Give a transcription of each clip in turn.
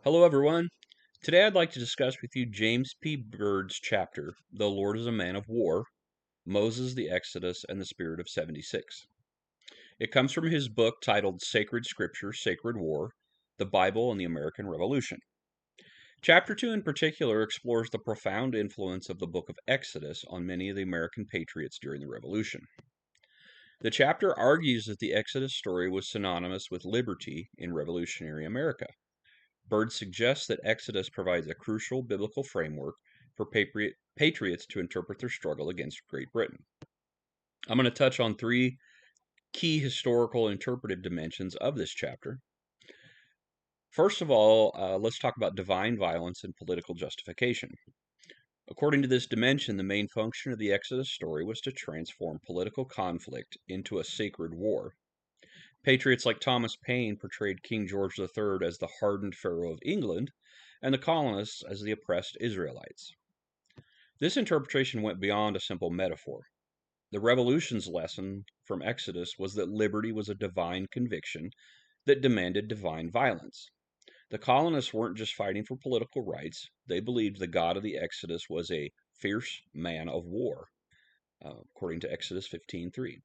Hello, everyone. Today I'd like to discuss with you James P. Byrd's chapter, The Lord is a Man of War, Moses, the Exodus, and the Spirit of 76. It comes from his book titled Sacred Scripture, Sacred War, the Bible and the American Revolution. Chapter 2 in particular explores the profound influence of the book of Exodus on many of the American patriots during the Revolution. The chapter argues that the Exodus story was synonymous with liberty in revolutionary America. Byrd suggests that Exodus provides a crucial biblical framework for patriots to interpret their struggle against Great Britain. I'm going to touch on three key historical interpretive dimensions of this chapter. First of all, let's talk about divine violence and political justification. According to this dimension, the main function of the Exodus story was to transform political conflict into a sacred war. Patriots like Thomas Paine portrayed King George III as the hardened Pharaoh of England, and the colonists as the oppressed Israelites. This interpretation went beyond a simple metaphor. The Revolution's lesson from Exodus was that liberty was a divine conviction that demanded divine violence. The colonists weren't just fighting for political rights, they believed the God of the Exodus was a fierce man of war, according to Exodus 15:3.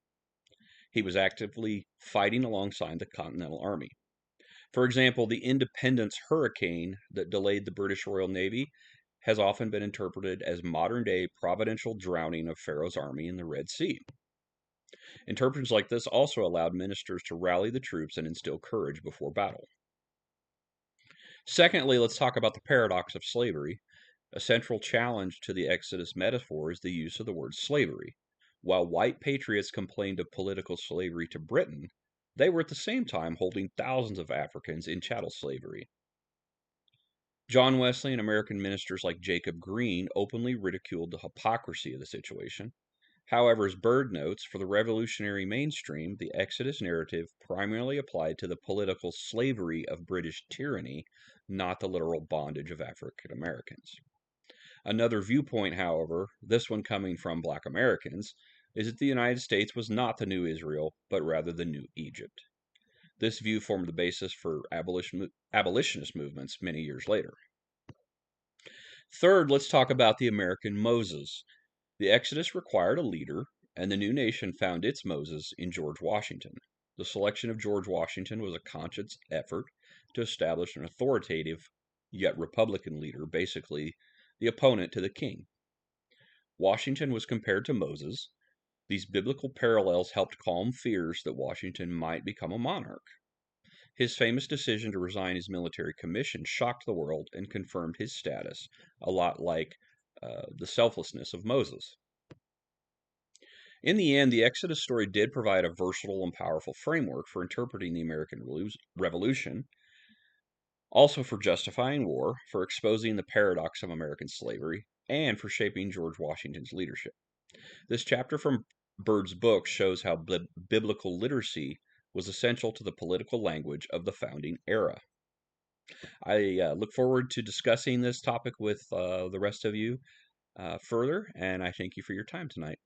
He was actively fighting alongside the Continental Army. For example, the Independence hurricane that delayed the British Royal Navy has often been interpreted as modern-day providential drowning of Pharaoh's army in the Red Sea. Interpretations like this also allowed ministers to rally the troops and instill courage before battle. Secondly, let's talk about the paradox of slavery. A central challenge to the Exodus metaphor is the use of the word slavery. While white patriots complained of political slavery to Britain, they were at the same time holding thousands of Africans in chattel slavery. John Wesley and American ministers like Jacob Green openly ridiculed the hypocrisy of the situation. However, as Byrd notes, for the revolutionary mainstream, the Exodus narrative primarily applied to the political slavery of British tyranny, not the literal bondage of African Americans. Another viewpoint, however, this one coming from Black Americans, is that the United States was not the new Israel, but rather the new Egypt. This view formed the basis for abolitionist movements many years later. Third, let's talk about the American Moses. The Exodus required a leader, and the new nation found its Moses in George Washington. The selection of George Washington was a conscious effort to establish an authoritative yet Republican leader, basically the opponent to the king. Washington was compared to Moses. These biblical parallels helped calm fears that Washington might become a monarch. His famous decision to resign his military commission shocked the world and confirmed his status, a lot like the selflessness of Moses. In the end, the Exodus story did provide a versatile and powerful framework for interpreting the American Revolution, also for justifying war, for exposing the paradox of American slavery, and for shaping George Washington's leadership. This chapter from Byrd's book shows how biblical literacy was essential to the political language of the founding era. I look forward to discussing this topic with the rest of you further, and I thank you for your time tonight.